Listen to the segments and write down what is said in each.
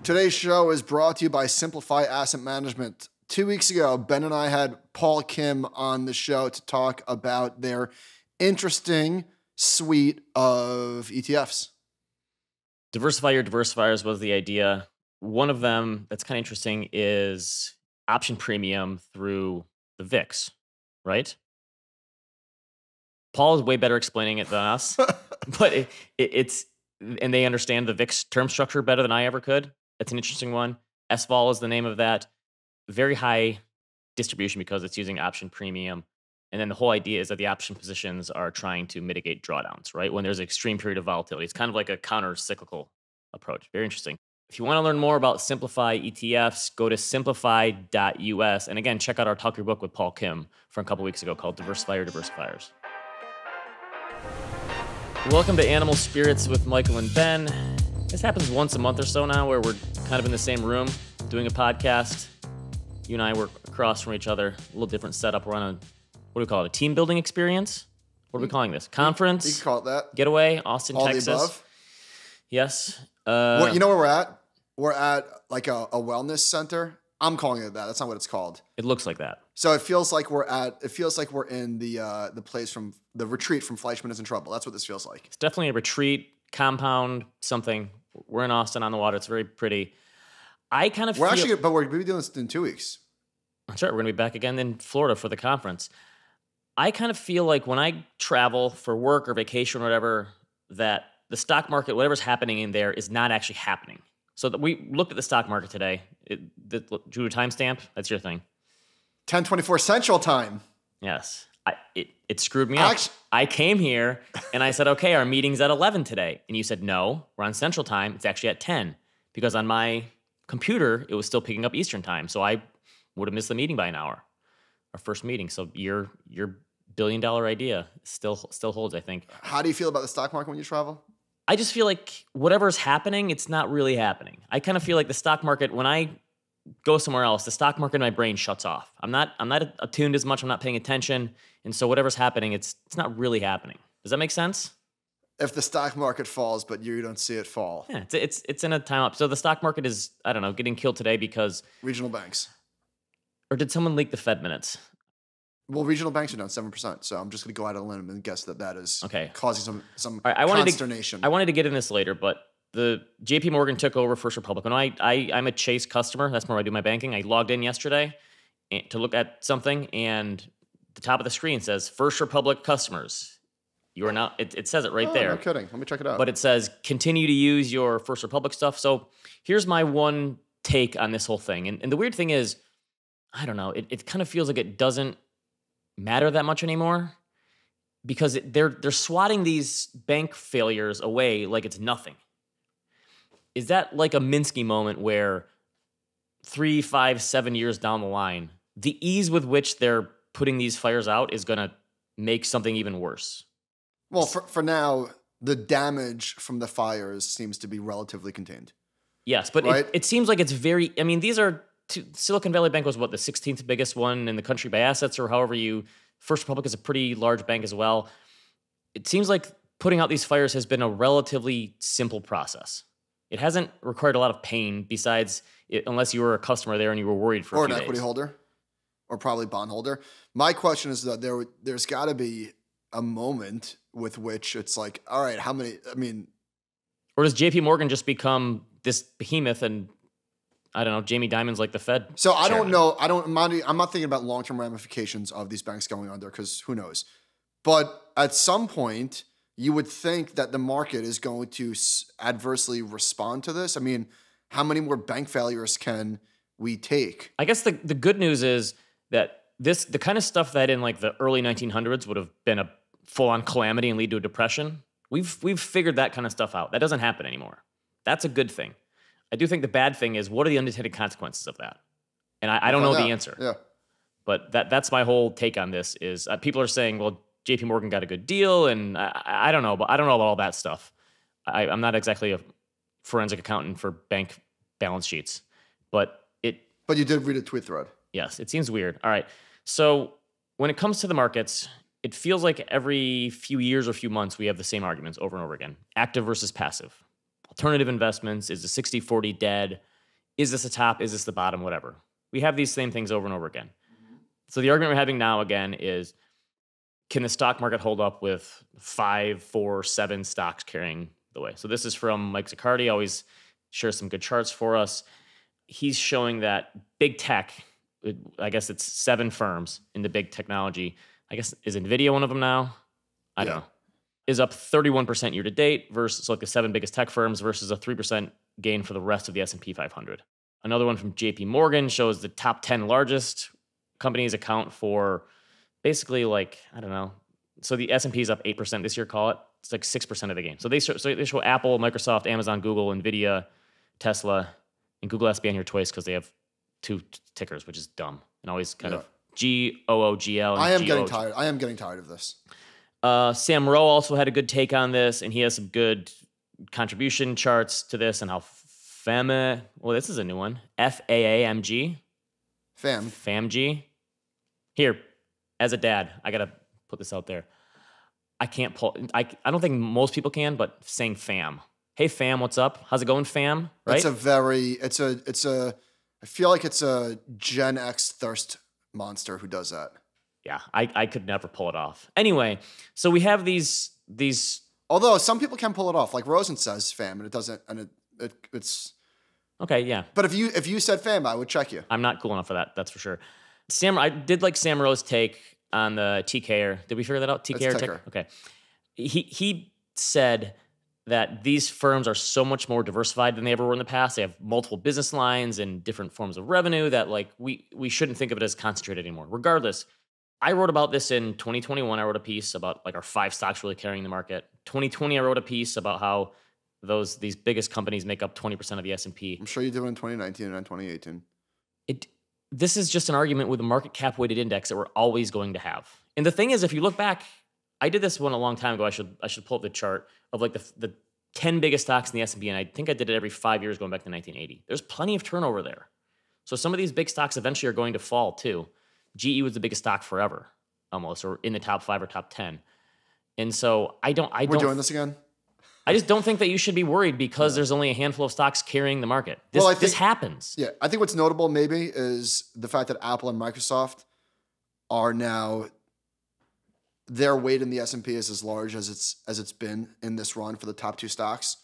Today's show is brought to you by Simplify Asset Management. 2 weeks ago, Ben and I had Paul Kim on the show to talk about their interesting suite of ETFs. Diversify your diversifiers was the idea. One of them that's kind of interesting is option premium through the VIX, right? Paul is way better explaining it than us, but it's, and they understand the VIX term structure better than I ever could. That's an interesting one. SVOL is the name of that. Very high distribution because it's using option premium. And then the whole idea is that the option positions are trying to mitigate drawdowns, right? When there's an extreme period of volatility. It's kind of like a counter-cyclical approach. Very interesting. If you want to learn more about Simplify ETFs, go to simplify.us. And again, check out our Talk Your Book with Paul Kim from a couple weeks ago called Diversify Your Diversifiers. Welcome to Animal Spirits with Michael and Ben. This happens once a month or so now where we're kind of in the same room doing a podcast. You and I work across from each other, a little different setup. We're on a, what do we call it, a team building experience? What are we calling this? Conference? You can call it that. Getaway, Austin, All Texas. the above. Yes. You know where we're at? We're at like a wellness center. I'm calling it that. That's not what it's called. It looks like that. So it feels like we're in the place from the retreat from Fleischman is in Trouble. That's what this feels like. It's definitely a retreat, compound, something. We're in Austin on the water. It's very pretty. I kind of We're going to be doing this in 2 weeks. That's right. We're going to be back again in Florida for the conference. I kind of feel like when I travel for work or vacation or whatever, that the stock market, whatever's happening in there, is not actually happening. So that we looked at the stock market today. Drew a timestamp. That's your thing. 10:24 Central Time. Yes. It screwed me up. I came here and I said, okay, our meeting's at 11 today. And you said, no, we're on Central Time. It's actually at 10. Because on my computer, it was still picking up Eastern Time. So I would have missed the meeting by an hour. Our first meeting. So your $1 billion idea still holds, I think. How do you feel about the stock market when you travel? I just feel like whatever's happening, it's not really happening. I kind of feel like the stock market, when I go somewhere else, the stock market in my brain shuts off. I'm not attuned as much. I'm not paying attention. And so whatever's happening, it's not really happening. Does that make sense? If the stock market falls, but you don't see it fall. Yeah, it's in a time up. So the stock market is, I don't know, getting killed today because regional banks. Or did someone leak the Fed minutes? Well, regional banks are down 7%, so I'm just going to go out on a limb and guess that is causing some consternation. I wanted to get in this later, but the JP Morgan took over First Republic. When I'm a Chase customer, that's where I do my banking. I logged in yesterday to look at something, and the top of the screen says First Republic customers. You are now. It says it right there. No kidding. Let me check it out. But it says continue to use your First Republic stuff. So here's my one take on this whole thing. And the weird thing is, I don't know. It kind of feels like it doesn't matter that much anymore because they're swatting these bank failures away like it's nothing. Is that like a Minsky moment where 3, 5, 7 years down the line, the ease with which they're putting these fires out is going to make something even worse? Well, for now, the damage from the fires seems to be relatively contained. Yes, but right? it seems like it's very, I mean, these are, Silicon Valley Bank was what, the 16th biggest one in the country by assets or however First Republic is a pretty large bank as well. It seems like putting out these fires has been a relatively simple process. It hasn't required a lot of pain besides unless you were a customer there and you were worried for a few days. Or an equity holder, or probably bond holder. My question is that there's got to be a moment with which it's like, all right, how many, I mean. Or does JP Morgan just become this behemoth and, I don't know, Jamie Dimon's like the Fed? So I don't know. I'm not thinking about long-term ramifications of these banks going under because who knows. But at some point, you would think that the market is going to adversely respond to this. I mean, how many more bank failures can we take? I guess the good news is that the kind of stuff that in like the early 1900s would have been a full-on calamity and lead to a depression, we've figured that kind of stuff out. That doesn't happen anymore. That's a good thing. I do think the bad thing is what are the unintended consequences of that? And I don't know the answer. Yeah. But that's my whole take on this is people are saying, well, JP Morgan got a good deal, and I don't know, but I don't know about all that stuff. I'm not exactly a forensic accountant for bank balance sheets, but you did read a tweet thread. Yes, it seems weird. All right. So when it comes to the markets, it feels like every few years or few months we have the same arguments over and over again. Active versus passive. Alternative investments, is the 60-40 dead? Is this a top? Is this the bottom? Whatever. We have these same things over and over again. So the argument we're having now again is, can the stock market hold up with 5, 4, 7 stocks carrying the way? So this is from Mike Zaccardi, always shares some good charts for us. He's showing that big tech, I guess it's 7 firms in the big technology. I guess, is NVIDIA one of them now? I don't know. Is up 31% year to date versus like the 7 biggest tech firms versus a 3% gain for the rest of the S&P 500. Another one from JP Morgan shows the top 10 largest companies account for basically like, I don't know. So the S&P is up 8% this year, call it. It's like 6% of the gain. So they show Apple, Microsoft, Amazon, Google, NVIDIA, Tesla, and Google has to be on here twice because they have 2 tickers, which is dumb. And always kind of GOOGL. I am getting tired. I am getting tired of this. Sam Rowe also had a good take on this, and he has some good contribution charts to this and how this is a new one. FAAMG. FAMG. Here, as a dad, I got to put this out there. I can't pull, I don't think most people can, but saying fam. Hey fam, what's up? How's it going, fam? Right? I feel like it's a Gen X thirst monster who does that. Yeah, I could never pull it off. Anyway, so we have these. Although some people can pull it off, like Rosen says fam, and it doesn't, and it's okay, yeah. But if you said fam, I would check you. I'm not cool enough for that. That's for sure. I did like Sam Rowe's take on the TKR. Did we figure that out? TKR ticker. Okay. He said that these firms are so much more diversified than they ever were in the past. They have multiple business lines and different forms of revenue that like we shouldn't think of it as concentrated anymore. Regardless, I wrote about this in 2021. I wrote a piece about like our 5 stocks really carrying the market. 2020, I wrote a piece about how these biggest companies make up 20% of the S&P. I'm sure you did it in 2019 and 2018. This is just an argument with a market cap weighted index that we're always going to have. And the thing is, if you look back, I did this one a long time ago. I should pull up the chart of like the 10 biggest stocks in the S&P, and I think I did it every 5 years going back to 1980. There's plenty of turnover there. So some of these big stocks eventually are going to fall too. GE was the biggest stock forever, almost, or in the top 5 or top 10. And so We're doing this again? I just don't think that you should be worried because there's only a handful of stocks carrying the market. This happens. Yeah, I think what's notable maybe is the fact that Apple and Microsoft are now, their weight in the S&P is as large as it's been in this run for the top 2 stocks.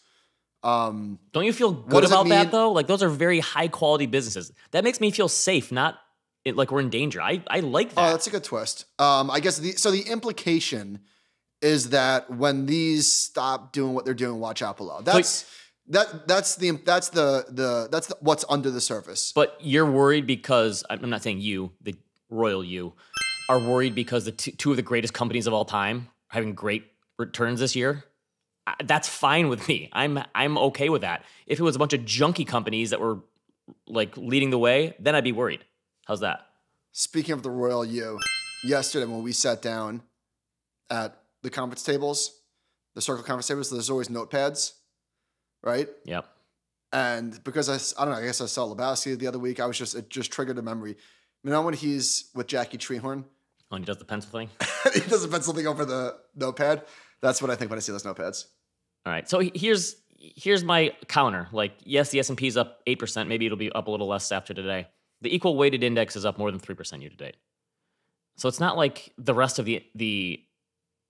Don't you feel good about that though? Like those are very high quality businesses. That makes me feel safe, not like we're in danger. I like that. Oh, that's a good twist. I guess the implication is that when these stop doing what they're doing, watch out below. That's what's under the surface. But you're worried because I'm not saying you, the royal you, are worried because the 2 of the greatest companies of all time are having great returns this year. That's fine with me. I'm okay with that. If it was a bunch of junky companies that were like leading the way, then I'd be worried. How's that? Speaking of the royal you, yesterday when we sat down at the conference tables, the circle conference tables, there's always notepads, right? Yep. And because I don't know, I guess I saw Lebowski the other week, it just triggered a memory. You know when he's with Jackie Treehorn? Oh, and he does the pencil thing? He does the pencil thing over the notepad. That's what I think when I see those notepads. All right. So here's my counter. Like, yes, the S&P is up 8%. Maybe it'll be up a little less after today. The equal weighted index is up more than 3% year to date. So it's not like the rest of the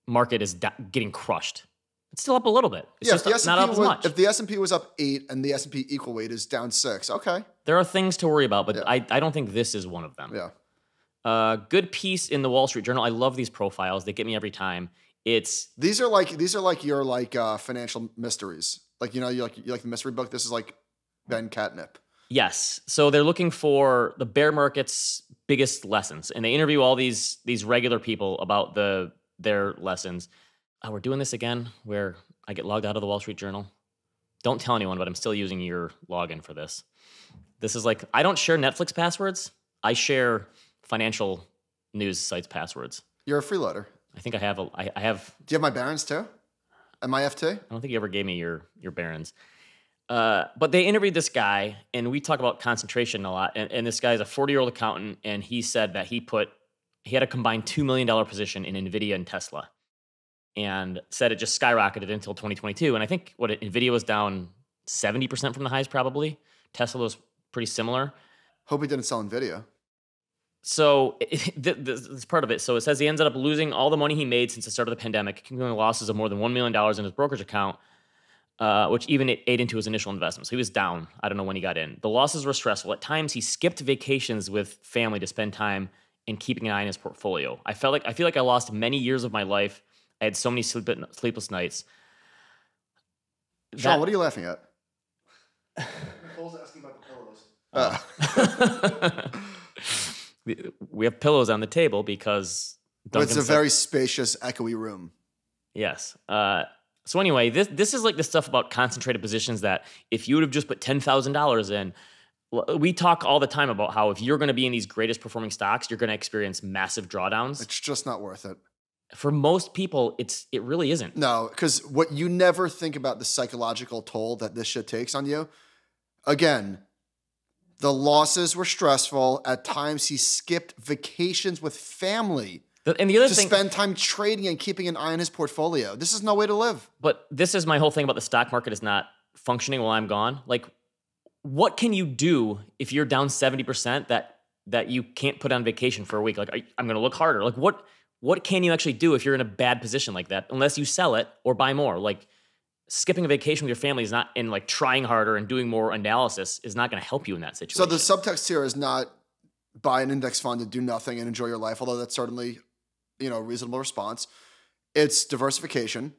market is getting crushed. It's still up a little bit. It's just not up as much. If the S&P was up 8 and the S&P equal weight is down 6, okay. There are things to worry about, but I don't think this is one of them. Yeah. Good piece in the Wall Street Journal. I love these profiles. They get me every time. These are like your financial mysteries. Like, you like the mystery book. This is like Ben Catnip. Yes. So they're looking for the bear market's biggest lessons, and they interview all these regular people about their lessons. Oh, we're doing this again where I get logged out of the Wall Street Journal. Don't tell anyone, but I'm still using your login for this. This is like, I don't share Netflix passwords. I share financial news sites passwords. You're a freeloader. I think I have. I have. Do you have my Barron's too? MIFT? I don't think you ever gave me your Barron's. But they interviewed this guy, and we talk about concentration a lot. And this guy is a 40-year-old accountant, and he said that he had a combined $2 million position in NVIDIA and Tesla, and said it just skyrocketed until 2022. And I think NVIDIA was down 70% from the highs probably. Tesla was pretty similar. Hope he didn't sell NVIDIA. So this part of it. So it says he ended up losing all the money he made since the start of the pandemic, accumulating losses of more than $1 million in his brokerage account, which even ate into his initial investment. So he was down. I don't know when he got in. The losses were stressful. At times, he skipped vacations with family to spend time in keeping an eye on his portfolio. I feel like I lost many years of my life. I had so many sleepless nights. Sean, what are you laughing at? Nicole's asking about the pillows. We have pillows on the table because it's a very spacious, echoey room. Yes. So anyway, this is like the stuff about concentrated positions that if you would have just put $10,000 in, we talk all the time about how if you're going to be in these greatest performing stocks, you're going to experience massive drawdowns. It's just not worth it. For most people, it really isn't. No, because what you never think about the psychological toll that this shit takes on you. Again, the losses were stressful. At times, he skipped vacations with family. And the other thing, spend time trading and keeping an eye on his portfolio. This is no way to live. But this is my whole thing about the stock market is not functioning while I'm gone. Like, what can you do if you're down 70% that you can't put on vacation for a week? Like, I'm going to look harder. Like, what can you actually do if you're in a bad position like that? Unless you sell it or buy more. Like, skipping a vacation with your family is not, and like trying harder and doing more analysis is not going to help you in that situation. So the subtext here is not buy an index fund and do nothing and enjoy your life, although that's certainly, a reasonable response. It's diversification.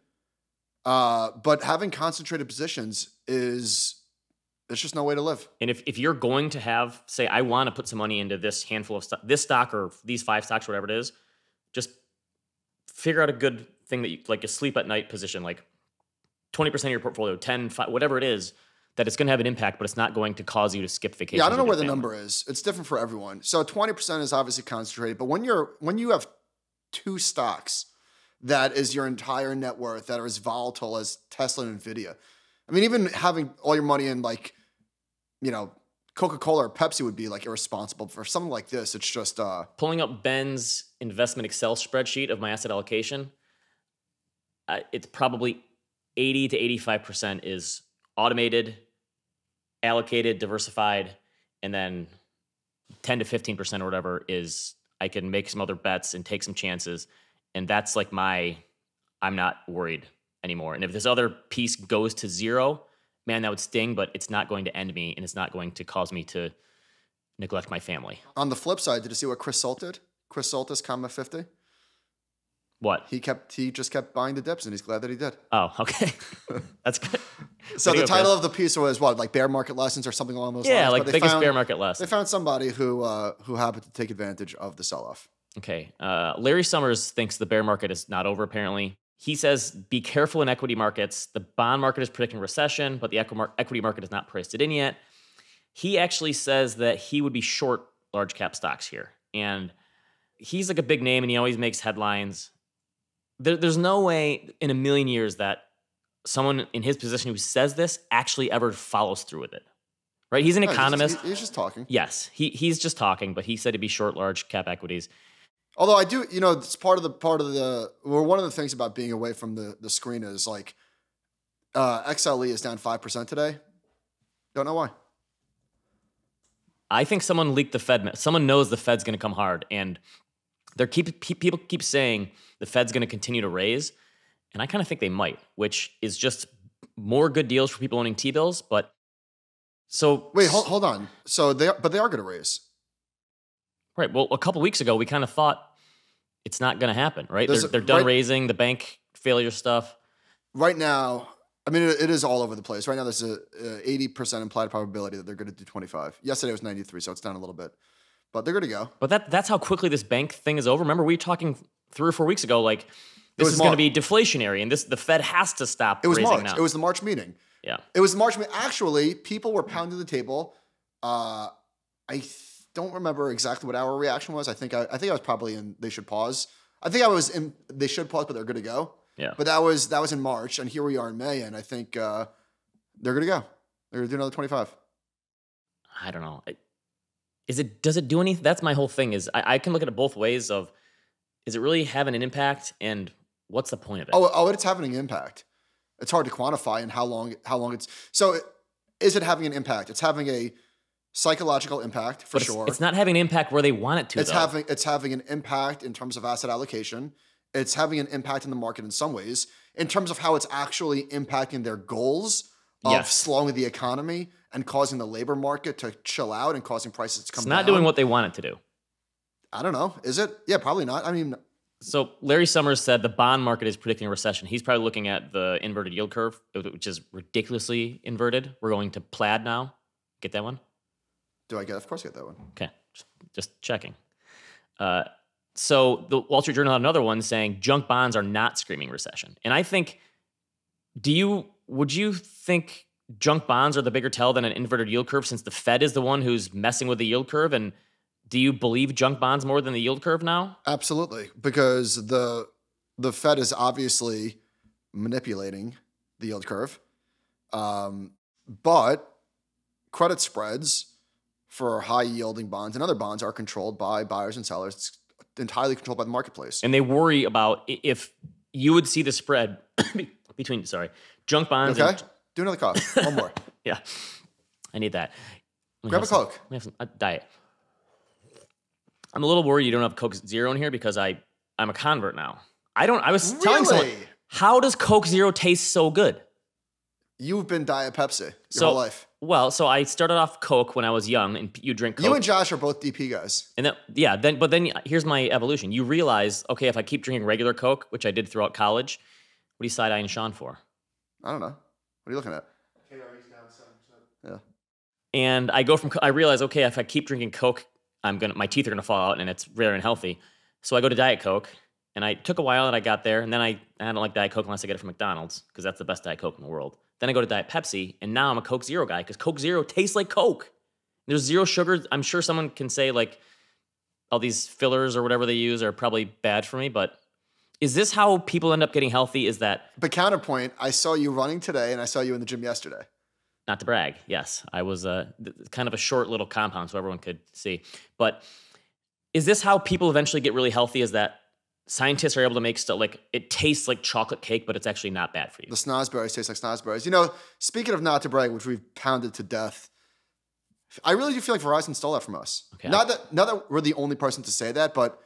But having concentrated positions it's just no way to live. And if you're going to have, say, I want to put some money into this handful of this stock or these 5 stocks, whatever it is, just figure out a good thing that you like a sleep at night position, like 20% of your portfolio, 10, 5, whatever it is, that it's going to have an impact, but it's not going to cause you to skip vacation. Yeah, I don't know where the number is. It's different for everyone. So 20% is obviously concentrated, but when you have 2 stocks that is your entire net worth that are as volatile as Tesla and NVIDIA. I mean, even having all your money in like, Coca-Cola or Pepsi would be like irresponsible. For something like this, it's just pulling up Ben's investment Excel spreadsheet of my asset allocation. It's probably 80 to 85% is automated, allocated, diversified, and then 10 to 15% or whatever is I can make some other bets and take some chances. And that's like I'm not worried anymore. And if this other piece goes to 0, man, that would sting, but it's not going to end me and it's not going to cause me to neglect my family. On the flip side, did you see what Chris Salt did? Chris Saltis, comma 50. What? He just kept buying the dips, and he's glad that he did. Oh, okay. That's good. So the title of the piece was what, like bear market lessons or something along those lines? Yeah, like biggest bear market lesson. They found somebody who happened to take advantage of the sell-off. Okay. Larry Summers thinks the bear market is not over, apparently. He says, be careful in equity markets. The bond market is predicting recession, but the equity market has not priced it in yet. He actually says that he would be short large cap stocks here. And he's like a big name, and he always makes headlines. There's no way in a million years that someone in his position who says this actually ever follows through with it, right? He's an economist. He's just talking. Yes, he's just talking, but he said to be short large cap equities. Although I do, it's one of the things about being away from the screen is like XLE is down 5% today. Don't know why. I think someone leaked the Fed. Someone knows the Fed's going to come hard, and people keep saying the Fed's going to continue to raise, and I kind of think they might, which is just more good deals for people owning T-bills. But so wait, hold on. So they are going to raise, right? Well, a couple weeks ago, we kind of thought it's not going to happen, right? They're done raising the bank failure stuff. Right now, I mean, it is all over the place. Right now, there's a 80% implied probability that they're going to do 25. Yesterday was 93, so it's down a little bit. But they're going to go. But that's how quickly this bank thing is over. Remember, we were talking 3 or 4 weeks ago, like, this is going to be deflationary, and the Fed has to stop raising March. now. It was the March meeting. Yeah. It was the March meeting. Actually, people were pounding the table. I don't remember exactly what our reaction was. I think I was probably in they should pause. I think I was in they should pause, but they're good to go. Yeah. But that was in March, and here we are in May, and I think they're going to go. They're going to do another 25. I don't know. Does it do anything? That's my whole thing is I can look at it both ways of, is it really having an impact, and what's the point of it? Oh, it's having an impact. It's hard to quantify and how long it's, so is it having an impact? It's having Psychological impact for But sure. it's not having an impact where they want it to, though. It's having an impact in terms of asset allocation. It's having an impact in the market in some ways. In terms of how it's actually impacting their goals of slowing the economy and causing the labor market to chill out and causing prices to come down. It's not doing what they want it to do. I don't know. Is it? Yeah, probably not. I mean, so Larry Summers said the bond market is predicting a recession. He's probably looking at the inverted yield curve, which is ridiculously inverted. We're going to plaid now. Get that one? Do I get? Of course I get that one. Okay, just checking. So the Wall Street Journal had another one saying junk bonds are not screaming recession. And I think, would you think junk bonds are the bigger tell than an inverted yield curve, since the Fed is the one who's messing with the yield curve? And do you believe junk bonds more than the yield curve now? Absolutely, because the Fed is obviously manipulating the yield curve, but credit spreads for high-yielding bonds and other bonds are controlled by buyers and sellers. It's entirely controlled by the marketplace. And they worry about if you would see the spread between, junk bonds. Okay, do another cough. One more. Yeah, I need that. Grab a Coke. We have some diet. I'm a little worried you don't have Coke Zero in here because I'm a convert now. I was telling someone, how does Coke Zero taste so good? You've been Diet Pepsi your whole life. Well, so I started off Coke when I was young, and you drink Coke. You and Josh are both DP guys. And then here's my evolution. You realize, okay, if I keep drinking regular Coke, which I did throughout college, what are you side-eyeing Sean for? I don't know. What are you looking at? KRE's down 7%. Yeah. And I realize, okay, if I keep drinking Coke, my teeth are gonna fall out, and it's very unhealthy. So I go to Diet Coke, and I took a while, and I got there, and then I don't like Diet Coke unless I get it from McDonald's because that's the best Diet Coke in the world. Then I go to Diet Pepsi, and now I'm a Coke Zero guy because Coke Zero tastes like Coke. There's zero sugar. I'm sure someone can say like all these fillers or whatever they use are probably bad for me, but is this how people end up getting healthy? Is that? But counterpoint, I saw you running today, and I saw you in the gym yesterday. Not to brag, yes. I was kind of a short little compound so everyone could see. But is this how people eventually get really healthy? Is that scientists are able to make stuff like it tastes like chocolate cake, but it's actually not bad for you? The snozberries taste like snozberries. You know, speaking of not to brag, which we've pounded to death, I really do feel like Verizon stole that from us. Okay. Not that we're the only person to say that, but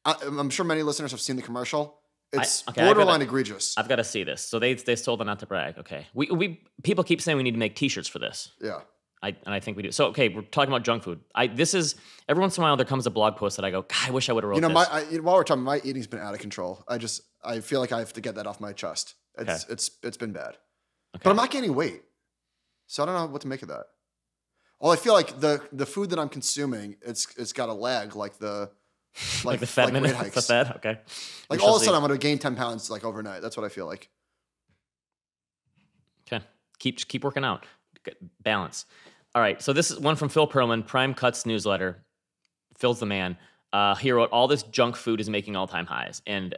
I'm sure many listeners have seen the commercial. It's borderline egregious. I've got to see this. So they stole the not to brag. Okay. We people keep saying we need to make T-shirts for this. Yeah. I think we do. So, okay, we're talking about junk food. Every once in a while there comes a blog post that I go, God, I wish I would have wrote this. While we're talking, my eating's been out of control. I feel like I have to get that off my chest. It's been bad. Okay. But I'm not gaining weight. So I don't know what to make of that. Well, I feel like the food that I'm consuming, it's got a lag like the fat minute. The fat, okay. Like all of a sudden I'm gonna gain 10 pounds like overnight. That's what I feel like. Okay. Keep working out. Balance. All right, so this is one from Phil Perlman, Prime Cuts newsletter. Phil's the man. He wrote, all this junk food is making all-time highs. And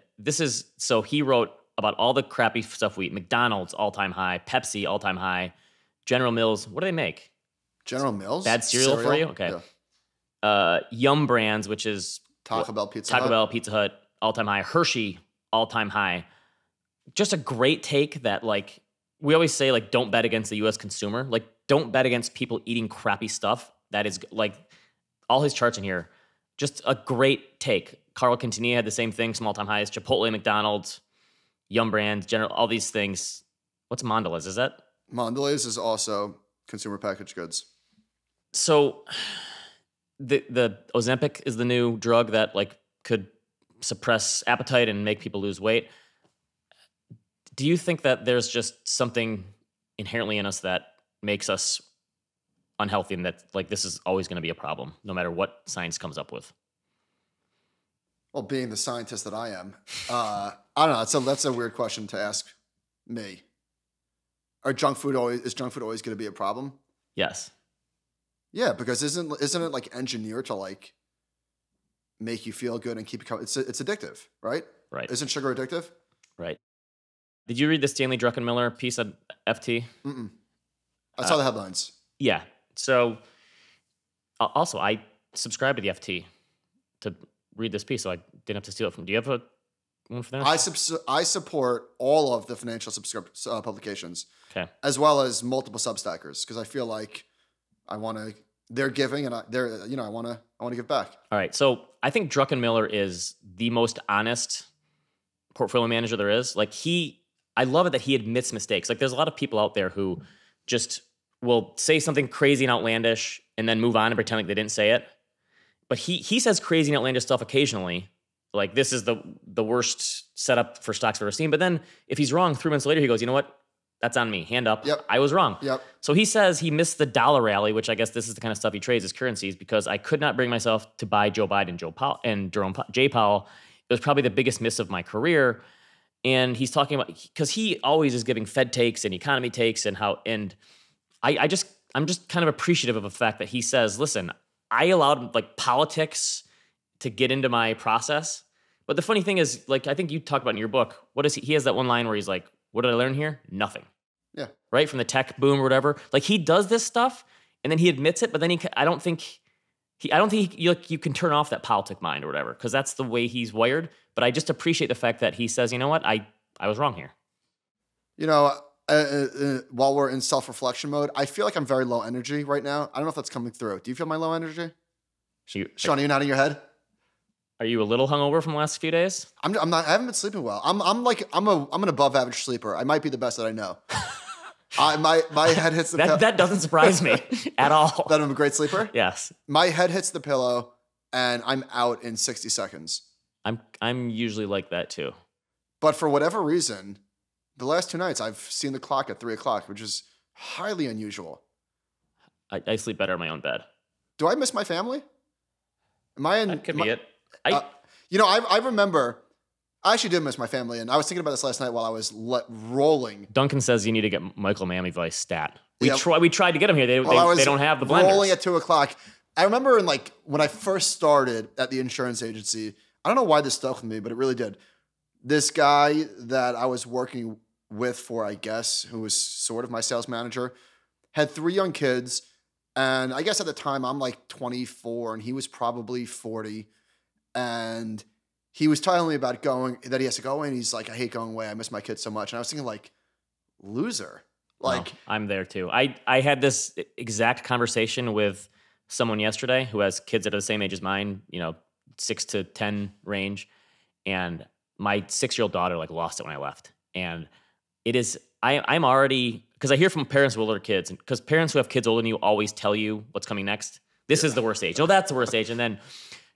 he wrote about all the crappy stuff we eat. McDonald's, all-time high. Pepsi, all-time high. General Mills, what do they make? General Mills? Bad cereal for you? Okay. Yeah. Yum Brands, which is Taco Bell, Pizza Hut, all-time high. Hershey, all-time high. Just a great take that, like, we always say, like, don't bet against the U.S. consumer. Like, don't bet against people eating crappy stuff. That is, like, all his charts in here. Just a great take. Carl Quintanilla had the same thing, some all-time highs. Chipotle, McDonald's, Yum Brands, General, all these things. What's Mondelez? Is that? Mondelez is also consumer packaged goods. So the Ozempic is the new drug that, like, could suppress appetite and make people lose weight. Do you think that there's just something inherently in us that makes us unhealthy and that, like, this is always going to be a problem no matter what science comes up with? Well, being the scientist that I am, I don't know. That's a weird question to ask me. Is junk food always going to be a problem? Yes. Yeah, because isn't it like engineered to like make you feel good and keep you it's addictive, right? Right. Isn't sugar addictive? Right. Did you read the Stanley Druckenmiller piece on FT? Mm-mm. I saw the headlines. Yeah. So, also, I subscribed to the FT to read this piece, so I didn't have to steal it from. Do you have one for them? I support all of the financial publications, okay, as well as multiple Substackers, because I feel like I want to they're giving, and I want to give back. All right. So I think Druckenmiller is the most honest portfolio manager there is. Like I love it that he admits mistakes. Like there's a lot of people out there who just will say something crazy and outlandish and then move on and pretend like they didn't say it. But he says crazy and outlandish stuff occasionally. Like this is the worst setup for stocks I've ever seen. But then if he's wrong, 3 months later, he goes, you know what? That's on me. Hand up. Yep. I was wrong. Yep. So he says he missed the dollar rally, which I guess this is the kind of stuff he trades as currencies, because I could not bring myself to buy Joe Biden, Jay Powell. It was probably the biggest miss of my career. And he's talking about, because he always is giving Fed takes and economy takes and I'm just kind of appreciative of the fact that he says, listen, I allowed like politics to get into my process. But the funny thing is, like, I think you talk about in your book, he has that one line where he's like, what did I learn here? Nothing. Yeah. Right? From the tech boom or whatever. Like he does this stuff and then he admits it, but then I don't think you can turn off that politic mind or whatever, because that's the way he's wired. But I just appreciate the fact that he says, you know what? I was wrong here. While we're in self-reflection mode, I feel like I'm very low energy right now. I don't know if that's coming through. Do you feel my low energy? Sean, are you nodding your head? Are you a little hungover from the last few days? I'm not. I haven't been sleeping well. I'm an above average sleeper. I might be the best that I know. My head hits the pillow. That doesn't surprise me at all. That I'm a great sleeper? Yes. My head hits the pillow and I'm out in 60 seconds. I'm usually like that too. But for whatever reason, the last 2 nights I've seen the clock at 3 o'clock, which is highly unusual. I sleep better in my own bed. Do I miss my family? That could be it. I remember, I actually did miss my family, and I was thinking about this last night while I was rolling. Duncan says you need to get Michael Miami Vice stat. We tried to get him here. They don't have the blenders. Rolling at 2 o'clock. I remember when I first started at the insurance agency, I don't know why this stuck with me, but it really did. This guy that I was working with for, I guess, who was sort of my sales manager, had 3 young kids. And I guess at the time I'm like 24 and he was probably 40. And he was telling me about that he has to go away. And he's like, I hate going away. I miss my kids so much. And I was thinking like, loser. Like, I'm there too. I had this exact conversation with someone yesterday who has kids that are the same age as mine, 6 to 10 range. And my 6-year-old daughter like lost it when I left. And it is, I'm already, because I hear from parents with older kids, and because parents who have kids older than you always tell you what's coming next. This is the worst age. Oh, that's the worst age. And then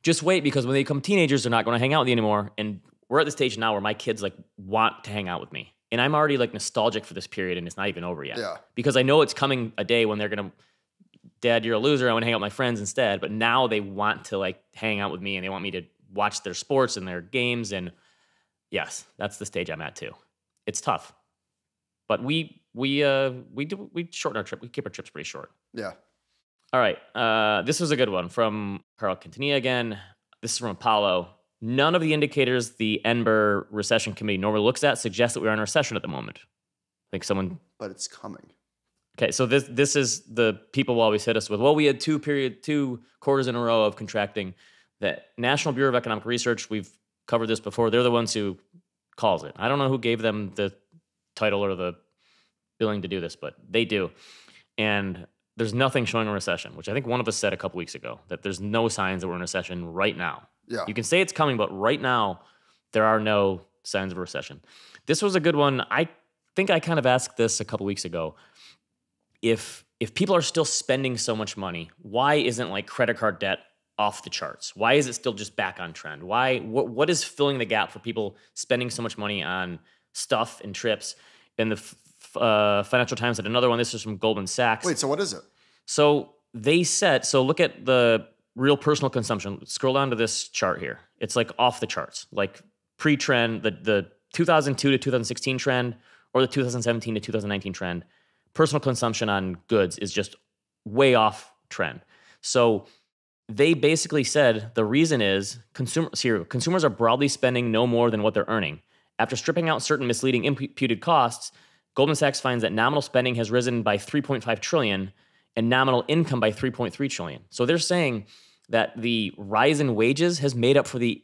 just wait, because when they become teenagers, they're not going to hang out with you anymore. And we're at the stage now where my kids like want to hang out with me. And I'm already like nostalgic for this period, and it's not even over yet. Yeah. Because I know it's coming a day when they're going to, Dad, you're a loser. I want to hang out with my friends instead. But now they want to like hang out with me, and they want me to watch their sports and their games. And yes, that's the stage I'm at too. It's tough. But we shorten our trip. We keep our trips pretty short. Yeah. All right. This was a good one from Carl Quintanilla again. This is from Apollo. None of the indicators the Enber Recession Committee normally looks at suggest that we're in a recession at the moment. I think someone... But it's coming. Okay, so this is the people will always hit us with, well, we had 2 quarters in a row of contracting. The National Bureau of Economic Research, we've covered this before, they're the ones who calls it. I don't know who gave them the title or the billing to do this, but they do. And there's nothing showing a recession, which I think one of us said a couple weeks ago, that there's no signs that we're in a recession right now. Yeah. You can say it's coming, but right now, there are no signs of a recession. This was a good one. I think I kind of asked this a couple weeks ago. If people are still spending so much money, why isn't like credit card debt off the charts? Why is it still just back on trend? What is filling the gap for people spending so much money on stuff and trips? And the Financial Times had another one. This is from Goldman Sachs. Wait, so what is it? So they said, look at the real personal consumption. Scroll down to this chart here. It's like off the charts, like pre-trend, the 2002 to 2016 trend or the 2017 to 2019 trend. Personal consumption on goods is just way off trend. So they basically said the reason is consumers are broadly spending no more than what they're earning. After stripping out certain misleading imputed costs, Goldman Sachs finds that nominal spending has risen by $3.5 trillion and nominal income by $3.3 trillion. So they're saying that the rise in wages has made up for the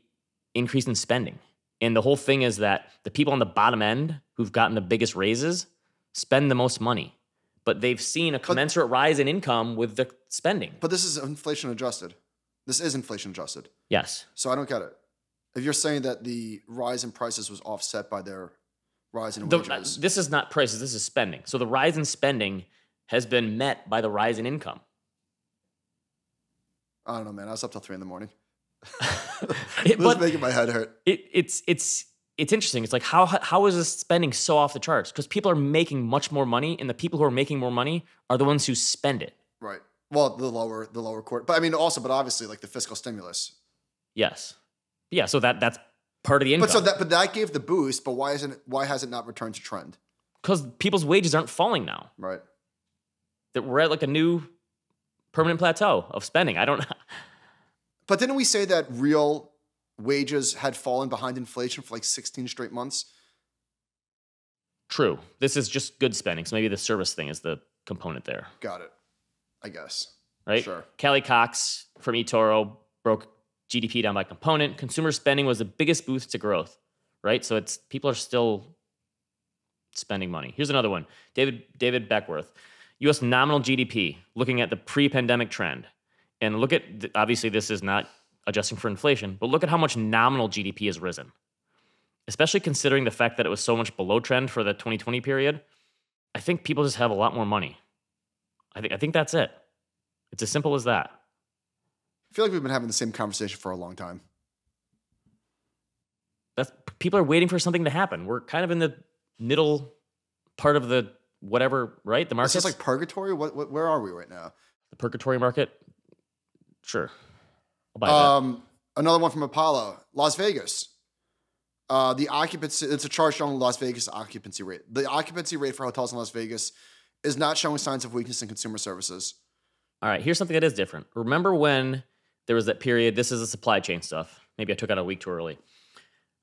increase in spending. And the whole thing is that the people on the bottom end who've gotten the biggest raises spend the most money. but they've seen a commensurate rise in income with the spending. But this is inflation adjusted. This is inflation adjusted. Yes. So I don't get it. If you're saying that the rise in prices was offset by their rise in wages. This is not prices, this is spending. So the rise in spending has been met by the rise in income. I don't know, man. I was up till 3 a.m. It was making my head hurt. It's interesting. It's like how is this spending so off the charts? Because people are making much more money, and the people who are making more money are the ones who spend it. Right. Well, the lower court, but I mean also, but obviously like the fiscal stimulus. Yes. Yeah. So that's part of the income. But that gave the boost. But why has it not returned to trend? Because people's wages aren't falling now. Right. That we're at like a new permanent plateau of spending. I don't know. But didn't we say that real wages had fallen behind inflation for like 16 straight months? True. This is just good spending. So maybe the service thing is the component there. Got it. I guess. Right? Sure. Callie Cox from eToro broke GDP down by component. Consumer spending was the biggest boost to growth. Right? So it's people are still spending money. Here's another one. David Beckworth. U.S. nominal GDP, looking at the pre-pandemic trend. And look at, obviously this is not adjusting for inflation, but look at how much nominal GDP has risen. Especially considering the fact that it was so much below trend for the 2020 period. I think people just have a lot more money. I think that's it. It's as simple as that. I feel like we've been having the same conversation for a long time. People are waiting for something to happen. We're kind of in the middle part of the whatever, right? The market. Is this like purgatory? Where are we right now? The purgatory market? Sure. I'll buy that. Another one from Apollo, Las Vegas. The occupancy, it's a chart showing Las Vegas occupancy rate. The occupancy rate for hotels in Las Vegas is not showing signs of weakness in consumer services. All right, here's something that is different. Remember when there was that period, this is the supply chain stuff. Maybe I took out a week too early.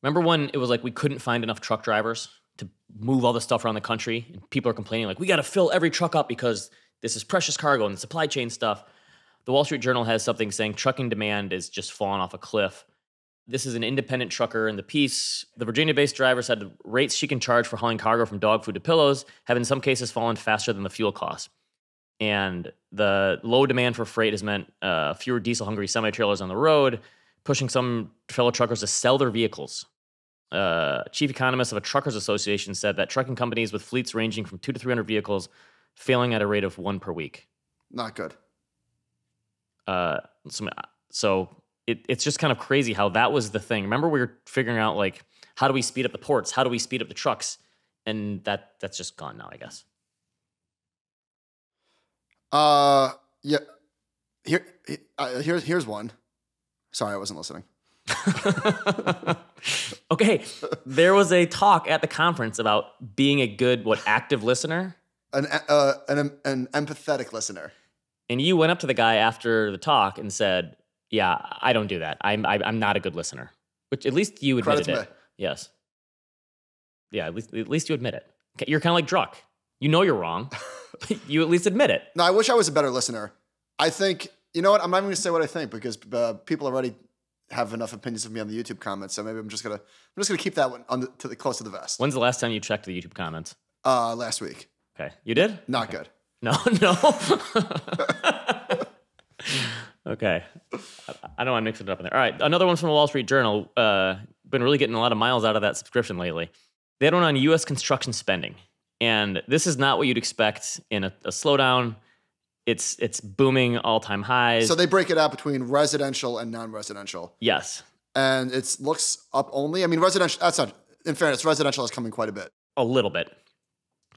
Remember when it was like we couldn't find enough truck drivers to move all the stuff around the country? And people are complaining like, we got to fill every truck up because this is precious cargo and the supply chain stuff. The Wall Street Journal has something saying trucking demand is just falling off a cliff. This is an independent trucker in the piece. The Virginia-based driver said the rates she can charge for hauling cargo from dog food to pillows have in some cases fallen faster than the fuel costs. And the low demand for freight has meant fewer diesel-hungry semi-trailers on the road, pushing some fellow truckers to sell their vehicles. Chief economist of a truckers association said that trucking companies with fleets ranging from 200 to 300 vehicles failing at a rate of 1 per week. Not good. So it's just kind of crazy how that was the thing. Remember we were figuring out like, how do we speed up the ports? How do we speed up the trucks? And that's just gone now, I guess. Yeah. Here's one. Sorry, I wasn't listening. Okay. There was a talk at the conference about being a good, active listener? An empathetic listener. And you went up to the guy after the talk and said, yeah, I don't do that. I'm not a good listener. Which at least you admitted it. Yes. Yeah, at least you admit it. You're kind of like Druck. You know you're wrong. You at least admit it. No, I wish I was a better listener. I think, you know what? I'm not even going to say what I think because people already have enough opinions of me on the YouTube comments. So maybe I'm just gonna keep that one close to the vest. When's the last time you checked the YouTube comments? Last week. Okay, you did? Not good. No. Okay, I don't want to mix it up in there. All right, another one from the Wall Street Journal. Been really getting a lot of miles out of that subscription lately. They had one on U.S. construction spending, and this is not what you'd expect in a slowdown. It's booming, all-time highs. So they break it out between residential and non-residential. Yes. And it looks up only. I mean, residential, that's not, in fairness, residential is coming quite a bit. A little bit.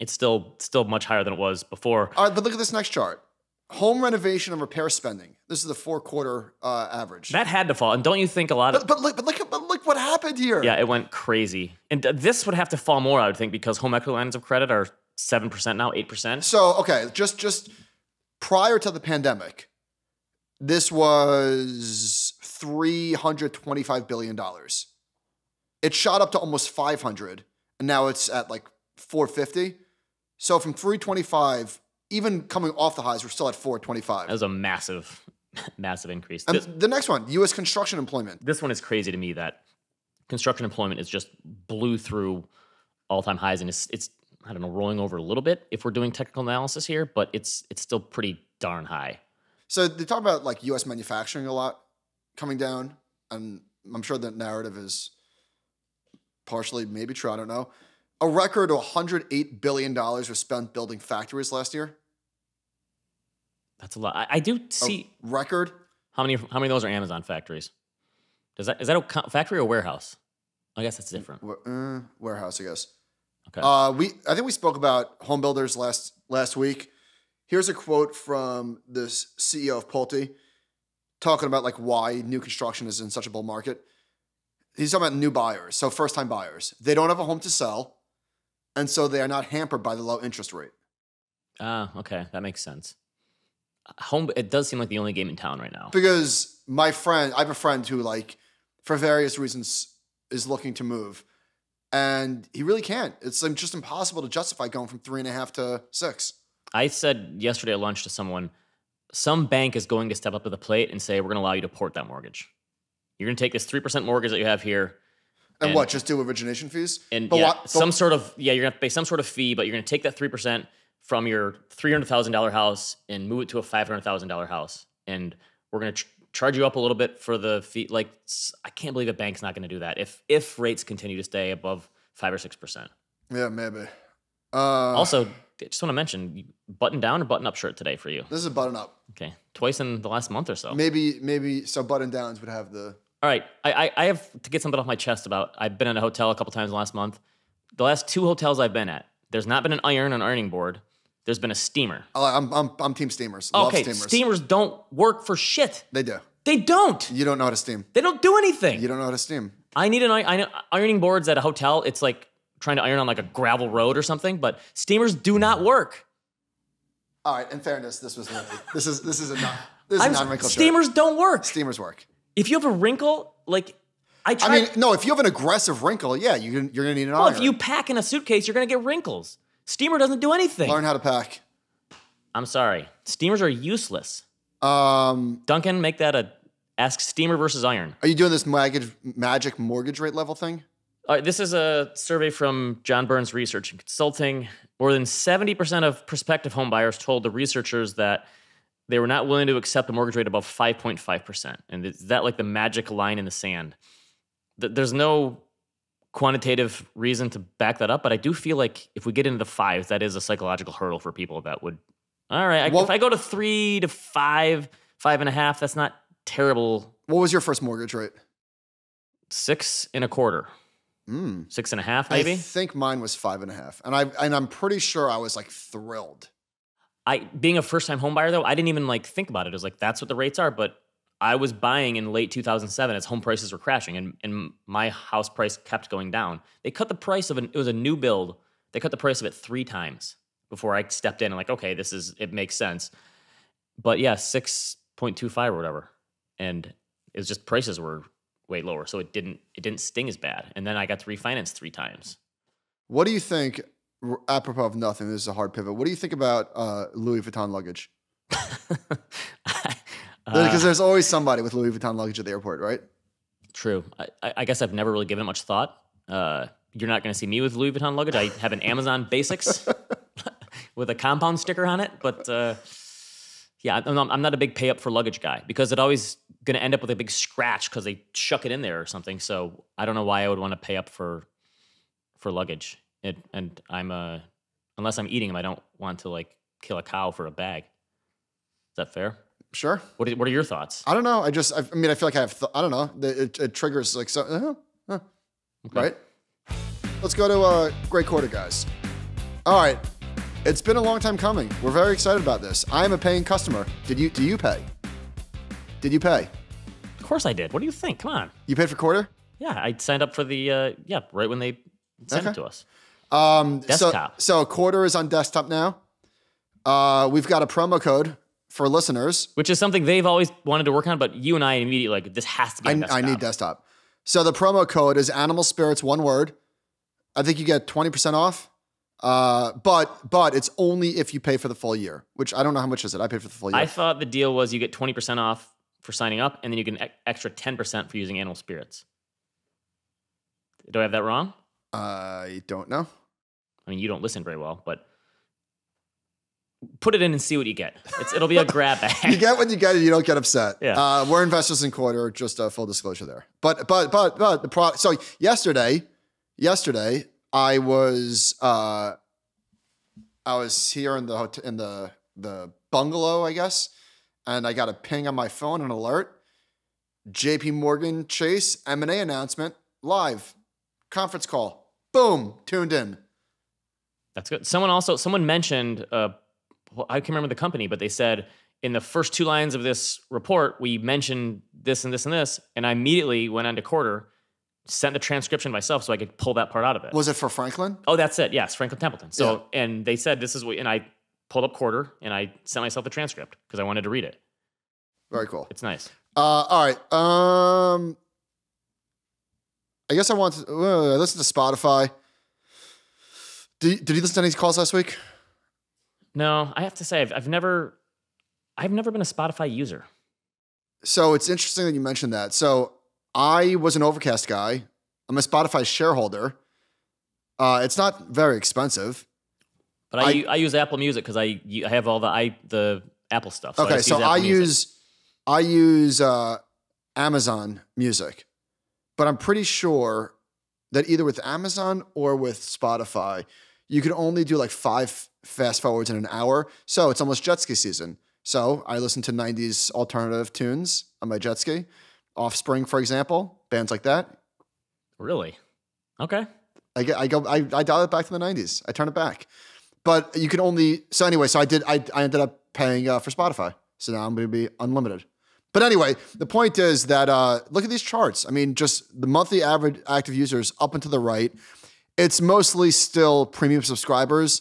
It's still much higher than it was before. All right, but look at this next chart. Home renovation and repair spending. This is the 4-quarter average. That had to fall. And don't you think a lot of... But look what happened here. Yeah, it went crazy. And this would have to fall more, I would think, because home equity lines of credit are 7% now, 8%. So, okay, just prior to the pandemic, this was $325 billion. It shot up to almost 500, and now it's at like 450. So from 325, even coming off the highs, we're still at 425. That was a massive, massive increase. The next one, U.S. construction employment. This one is crazy to me that construction employment is just blew through all-time highs, and it's I don't know, rolling over a little bit if we're doing technical analysis here, but it's still pretty darn high. So they talk about like U.S. manufacturing a lot coming down, and I'm sure that narrative is partially maybe true. I don't know. A record of $108 billion was spent building factories last year. That's a lot. I do see a record. How many of those are Amazon factories? Is that a factory or warehouse? I guess that's different. Warehouse, I guess. Okay. I think we spoke about home builders last week. Here's a quote from this CEO of Chipotle talking about like why new construction is in such a bull market. He's talking about new buyers, so first-time buyers. They don't have a home to sell, and so they are not hampered by the low interest rate. Okay, that makes sense. It does seem like the only game in town right now. Because I have a friend who like, for various reasons, is looking to move, and he really can't. It's just impossible to justify going from 3.5 to 6. I said yesterday at lunch to someone, some bank is going to step up to the plate and say, we're going to allow you to port that mortgage. You're going to take this 3% mortgage that you have here. And what, just do origination fees? And you're going to pay some sort of fee, but you're going to take that 3% from your $300,000 house and move it to a $500,000 house. And we're going to charge you up a little bit for the fee. Like, I can't believe a bank's not going to do that if rates continue to stay above 5 or 6%. Yeah, maybe. Also, I just want to mention, button down or button up shirt today for you? This is a button up. Okay. Twice in the last month or so. Maybe so button downs would have the... All right. I have to get something off my chest about, I've been in a hotel a couple times in the last month. The last 2 hotels I've been at, there's not been an ironing board. There's been a steamer. I'm team steamers. Love okay, steamers. Steamers don't work for shit. They do. They don't. You don't know how to steam. They don't do anything. You don't know how to steam. I need ironing boards at a hotel. It's like trying to iron on like a gravel road or something, but steamers do not work. All right, in fairness, this is a non-wrinkle shirt. Steamers don't work. Steamers work. If you have a wrinkle, like no, if you have an aggressive wrinkle, yeah, you're gonna need an iron. Well, if you pack in a suitcase, you're gonna get wrinkles. Steamer doesn't do anything. Learn how to pack. I'm sorry. Steamers are useless. Duncan, make that ask steamer versus iron. Are you doing this magic mortgage rate level thing? This is a survey from John Burns Research and Consulting. More than 70% of prospective home buyers told the researchers that they were not willing to accept a mortgage rate above 5.5%. And is that like the magic line in the sand? There's no quantitative reason to back that up, but I do feel like if we get into the 5s, that is a psychological hurdle for people that would, all right, if I go to 3 to 5, 5.5, that's not terrible. What was your first mortgage rate? 6 1/4. 6.5, maybe? I think mine was 5.5. And I'm pretty sure I was like thrilled. Being a first-time home buyer, though, I didn't even like think about it. It was like, that's what the rates are, but I was buying in late 2007 as home prices were crashing, and my house price kept going down. They cut the price of it was a new build. They cut the price of it 3 times before I stepped in and like, okay, it makes sense. But yeah, 6.25 or whatever. And it was just prices were way lower, so it didn't sting as bad. And then I got to refinance 3 times. What do you think, apropos of nothing, this is a hard pivot, what do you think about Louis Vuitton luggage? Because there's always somebody with Louis Vuitton luggage at the airport, right? True. I guess I've never really given it much thought. You're not going to see me with Louis Vuitton luggage. I have an Amazon Basics with a compound sticker on it. But yeah, I'm not a big pay up for luggage guy because it's always going to end up with a big scratch because they shuck it in there or something. So I don't know why I would want to pay up for luggage. And unless I'm eating them, I don't want to like kill a cow for a bag. Is that fair? Sure. What are your thoughts? I don't know. I feel like I don't know. It triggers like so. Okay. Right. Let's go to great Quartr, guys. All right. It's been a long time coming. We're very excited about this. I am a paying customer. Do you pay? Did you pay? Of course I did. What do you think? Come on. You paid for Quartr? Yeah, I signed up for the right when they sent it to us. Desktop. So Quartr is on desktop now. We've got a promo code for listeners, which is something they've always wanted to work on, but you and I immediately like this has to be on desktop. I need desktop. So the promo code is Animal Spirits, one word. I think you get 20% off. But it's only if you pay for the full year, which I don't know how much is it. I paid for the full year. I thought the deal was you get 20% off for signing up, and then you get extra 10% for using Animal Spirits. Do I have that wrong? I don't know. I mean, you don't listen very well, but put it in and see what you get. It'll be a grab bag. You get what you get, and you don't get upset. Yeah. We're investors in Quartr. Just full disclosure there. But the product. So yesterday, I was here in the bungalow, I guess, and I got a ping on my phone, an alert. J.P. Morgan Chase M&A announcement live conference call. Boom, tuned in. That's good. Someone mentioned, I can't remember the company, but they said in the first 2 lines of this report, we mentioned this and this and this, and I immediately went onto Quartr, sent the transcription myself so I could pull that part out of it. Was it for Franklin? Oh, that's it. Yes, Franklin Templeton. So, and they said this is what, and I pulled up Quartr and I sent myself the transcript because I wanted to read it. Very cool. It's nice. All right. I guess I want to listen to Spotify. Did you listen to any calls last week? No, I have to say I've never been a Spotify user. So it's interesting that you mentioned that. So I was an Overcast guy. I'm a Spotify shareholder. It's not very expensive. But I use Apple Music because I have all the Apple stuff. So okay, so I use Amazon Music, but I'm pretty sure that either with Amazon or with Spotify, you can only do like 5 fast forwards in an hour. So it's almost jet ski season. So I listen to 90s alternative tunes on my jet ski. Offspring, for example, bands like that. Really? Okay. I dial it back to the 90s. I turn it back. But you can only, so anyway, so I ended up paying for Spotify. So now I'm going to be unlimited. But anyway, the point is that look at these charts. I mean, just the monthly average active users up and to the right. It's mostly still premium subscribers.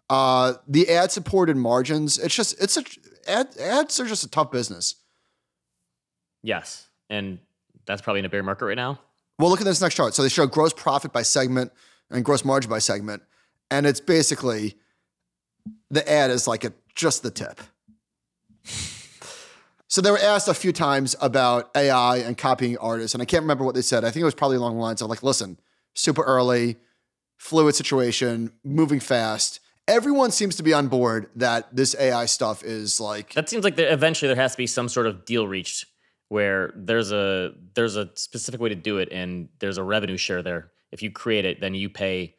The ad-supported margins, ads are just a tough business. Yes, and that's probably in a bear market right now. Well, look at this next chart. So they show gross profit by segment and gross margin by segment. And it's basically, the ad is like just the tip. So they were asked a few times about AI and copying artists, and I can't remember what they said. I think it was probably along the lines of like, listen, super early, fluid situation, moving fast. Everyone seems to be on board that this AI stuff is like... That seems like eventually there has to be some sort of deal reached where there's a specific way to do it and there's a revenue share there. If you create it, then you pay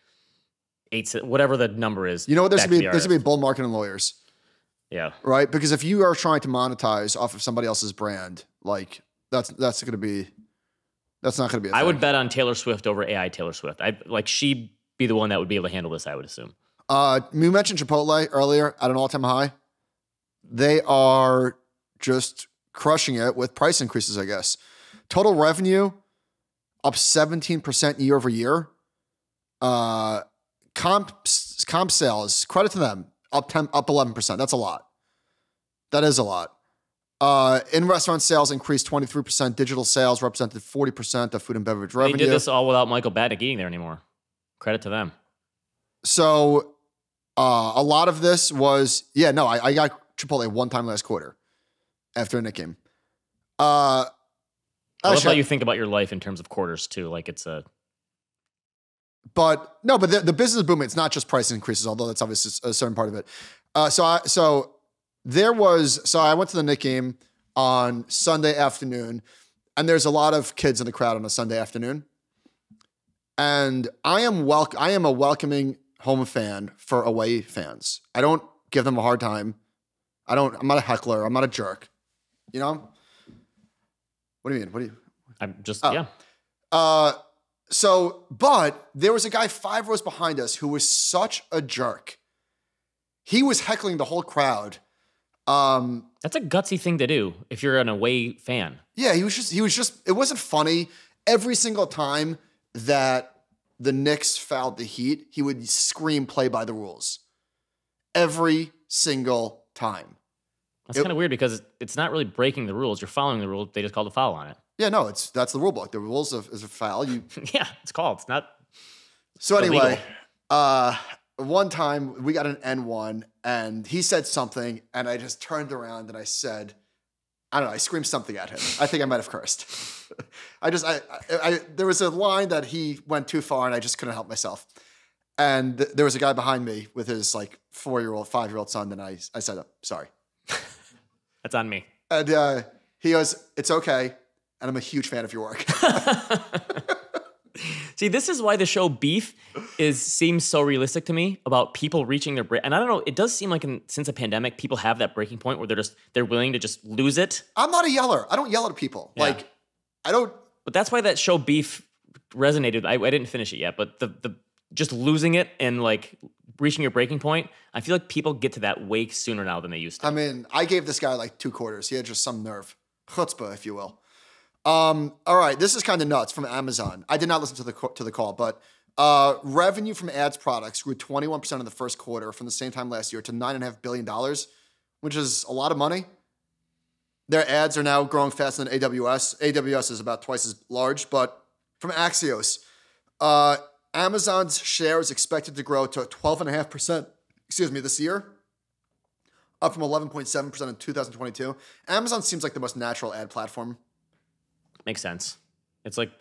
8 cents, whatever the number is. You know what? There's going to be a bull market in lawyers. Yeah. Right? Because if you are trying to monetize off of somebody else's brand, like that's not going to be a thing. I would bet on Taylor Swift over AI Taylor Swift. She'd be the one that would be able to handle this, I would assume. We mentioned Chipotle earlier at an all-time high. They are just crushing it with price increases, I guess. Total revenue up 17% year over year. Comp sales, credit to them, up 11%. That's a lot. That is a lot. In-restaurant sales increased 23%. Digital sales represented 40% of food and beverage revenue. They did this all without Michael Batnick eating there anymore. Credit to them. So a lot of this was, I got Chipotle one time last quarter after a Knick game. I love how you think about your life in terms of quarters too. Like it's a... But the business is booming. It's not just price increases, although that's obviously a certain part of it. So I went to the Knick game on Sunday afternoon, and there's a lot of kids in the crowd on a Sunday afternoon. And I am a welcoming home fan for away fans. I don't give them a hard time. I'm not a heckler. I'm not a jerk. You know? What do you mean? I'm just, yeah. But there was a guy 5 rows behind us who was such a jerk. He was heckling the whole crowd. That's a gutsy thing to do if you're an away fan. Yeah, he was just, it wasn't funny. Every single time that the Knicks fouled the Heat, he would scream, play by the rules. Every single time. That's kind of weird because it's not really breaking the rules. You're following the rules. They just called a foul on it. Yeah, no, that's the rule book. The rules is a foul. Yeah, it's called. It's not. So anyway, one time we got an N1 and he said something and I just turned around and I said, I don't know, I screamed something at him. I think I might have cursed. There was a line that he went too far and I just couldn't help myself. And there was a guy behind me with his like 4-year-old, 5-year-old son. And I said, sorry. That's on me. And he goes, it's okay. And I'm a huge fan of your work. See, this is why the show Beef seems so realistic to me about people reaching their break. And I don't know, it does seem like since the pandemic, people have that breaking point where they're willing to just lose it. I'm not a yeller. I don't yell at people. Yeah. Like, I don't. But that's why that show Beef resonated. I didn't finish it yet, but the just losing it and like reaching your breaking point, I feel like people get to that way sooner now than they used to. I mean, I gave this guy like 2 quarters. He had just some nerve. Chutzpah, if you will. All right, this is kind of nuts from Amazon. I did not listen to the call, but revenue from ads products grew 21% in the first quarter from the same time last year to $9.5 billion, which is a lot of money. Their ads are now growing faster than AWS. AWS is about twice as large, but from Axios, Amazon's share is expected to grow to 12.5%, this year, up from 11.7% in 2022. Amazon seems like the most natural ad platform. Makes sense. It's like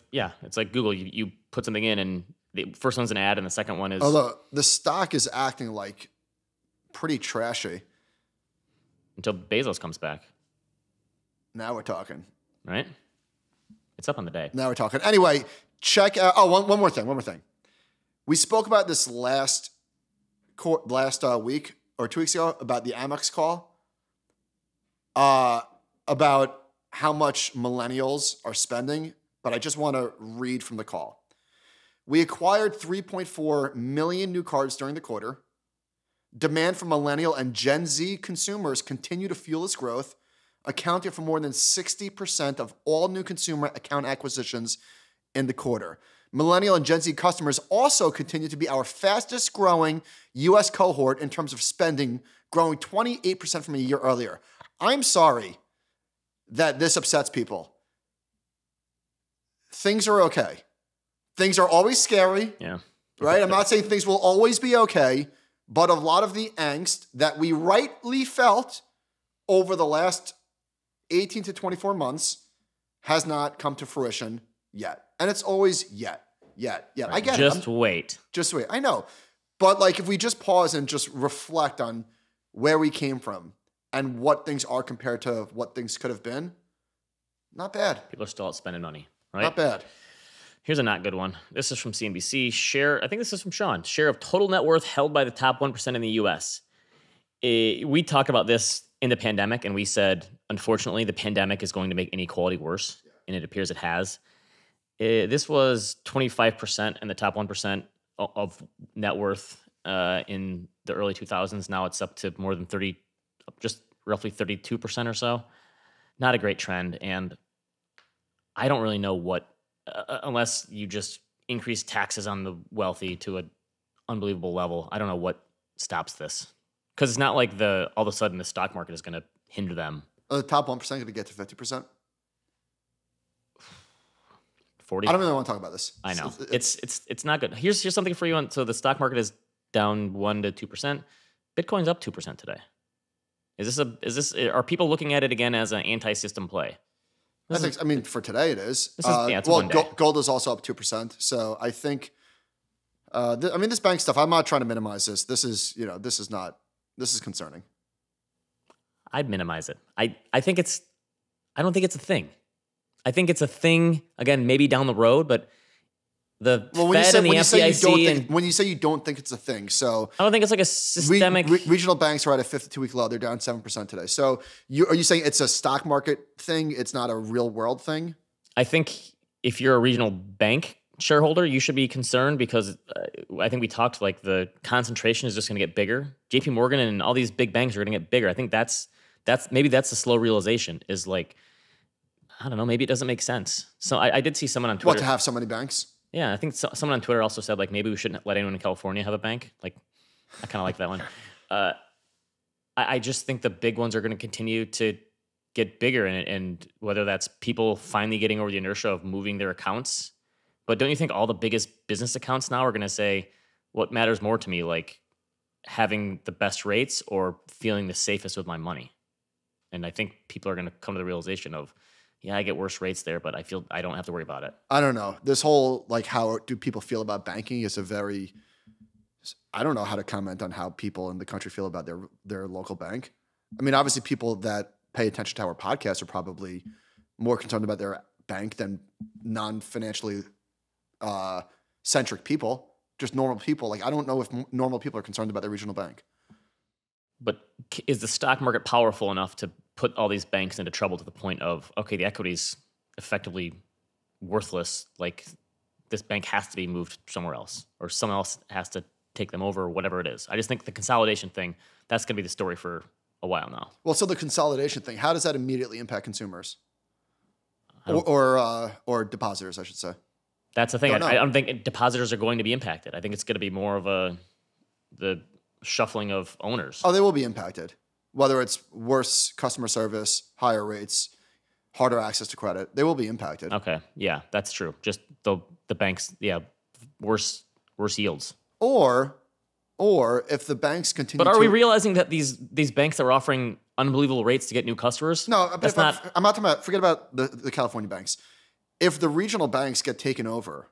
Google. You put something in, and the first one's an ad, and the second one is. Although the stock is acting like pretty trashy until Bezos comes back. Now we're talking. Right? It's up on the day. Now we're talking. Anyway, check out. Oh, one more thing. We spoke about this last week or 2 weeks ago about the Amex call. About how much millennials are spending, but I just want to read from the call. We acquired 3.4 million new cards during the quarter. Demand from millennial and Gen Z consumers continue to fuel this growth, accounting for more than 60% of all new consumer account acquisitions in the quarter. Millennial and Gen Z customers also continue to be our fastest growing U.S. cohort in terms of spending, growing 28% from a year earlier. I'm sorry that this upsets people. Things are okay. Things are always scary. Yeah. Right? I'm not saying things will always be okay, but a lot of the angst that we rightly felt over the last 18 to 24 months has not come to fruition yet. And it's always yet. Right. I get it. Just wait. I know. But like if we just pause and just reflect on where we came from, and what things are compared to what things could have been, not bad. People are still out spending money, right? Not bad. Here's a not good one. This is from CNBC. I think this is from Sean. Share of total net worth held by the top 1% in the U.S. We talked about this in the pandemic, and we said, unfortunately, the pandemic is going to make inequality worse, and it appears it has. This was 25% in the top 1% of net worth in the early 2000s. Now it's up to more than 30%. Just roughly 32% or so. Not a great trend. And I don't really know what, unless you just increase taxes on the wealthy to an unbelievable level, I don't know what stops this. Because it's not like all of a sudden the stock market is going to hinder them. The top 1% going to get to 50%? 40? I don't really want to talk about this. I know. It's not good. Here's something for you. So the stock market is down 1 to 2%. Bitcoin's up 2% today. Are people looking at it again as an anti-system play? I mean, for today it is. It's one day. Gold is also up 2%. So I think, this bank stuff, I'm not trying to minimize this. This is concerning. I'd minimize it. I don't think it's a thing. I think it's a thing, again, maybe down the road, but the Fed and the FDIC. When you say you don't think it's a thing, so I don't think it's like a systemic. Regional banks are at a 52-week low. They're down 7% today. So are you saying it's a stock market thing? It's not a real world thing? I think if you're a regional bank shareholder, you should be concerned because I think we talked like the concentration is just going to get bigger. JP Morgan and all these big banks are going to get bigger. I think that's maybe that's the slow realization is like, I don't know, maybe it doesn't make sense. So I did see someone on Twitter. What, to have so many banks? Yeah, I think someone on Twitter also said, like, maybe we shouldn't let anyone in California have a bank. Like, I kind of like that one. I just think the big ones are going to continue to get bigger, and whether that's people finally getting over the inertia of moving their accounts. But don't you think all the biggest business accounts now are going to say, what matters more to me, like having the best rates or feeling the safest with my money? And I think people are going to come to the realization of, yeah, I get worse rates there, but I feel I don't have to worry about it. I don't know. This whole, like, how do people feel about banking is a very I don't know how to comment on how people in the country feel about their local bank. I mean, obviously, people that pay attention to our podcast are probably more concerned about their bank than non-financially centric people, just normal people. Like, I don't know if normal people are concerned about their regional bank. But is the stock market powerful enough to put all these banks into trouble to the point of, okay, the equity's effectively worthless, like this bank has to be moved somewhere else, or someone else has to take them over, or whatever it is. I just think the consolidation thing, that's going to be the story for a while now. Well, so the consolidation thing, how does that immediately impact consumers? Or depositors, I should say. That's the thing. I don't think depositors are going to be impacted. I think it's going to be more of the shuffling of owners. Oh, they will be impacted. Whether it's worse customer service, higher rates, harder access to credit, they will be impacted. Okay, yeah, that's true. Just the banks, worse yields. Or if the banks continue. But are we realizing that these banks are offering unbelievable rates to get new customers? No, but I'm not talking about. Forget about the California banks. If the regional banks get taken over,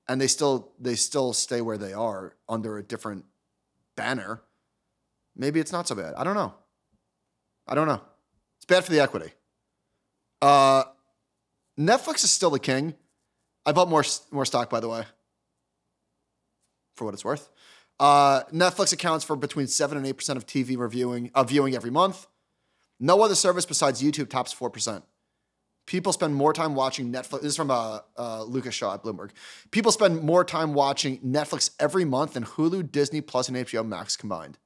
and they still stay where they are under a different banner, maybe it's not so bad. I don't know. It's bad for the equity. Netflix is still the king. I bought more stock, by the way, for what it's worth. Netflix accounts for between 7 and 8% of TV viewing every month. No other service besides YouTube tops 4%. People spend more time watching Netflix. This is from Lucas Shaw at Bloomberg. People spend more time watching Netflix every month than Hulu, Disney Plus, and HBO Max combined.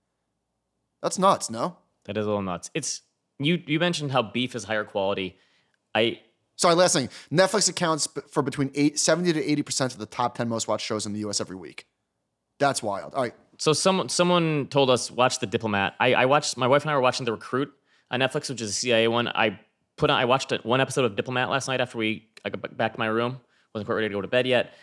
That's nuts, no? That is a little nuts. It's you mentioned how beef is higher quality. Sorry, last thing. Netflix accounts for between 70 to 80% of the top 10 most watched shows in the U.S. every week. That's wild. All right. So someone told us, watch The Diplomat. My wife and I were watching The Recruit on Netflix, which is a CIA one. I watched one episode of Diplomat last night after I got back to my room. Wasn't quite ready to go to bed yet.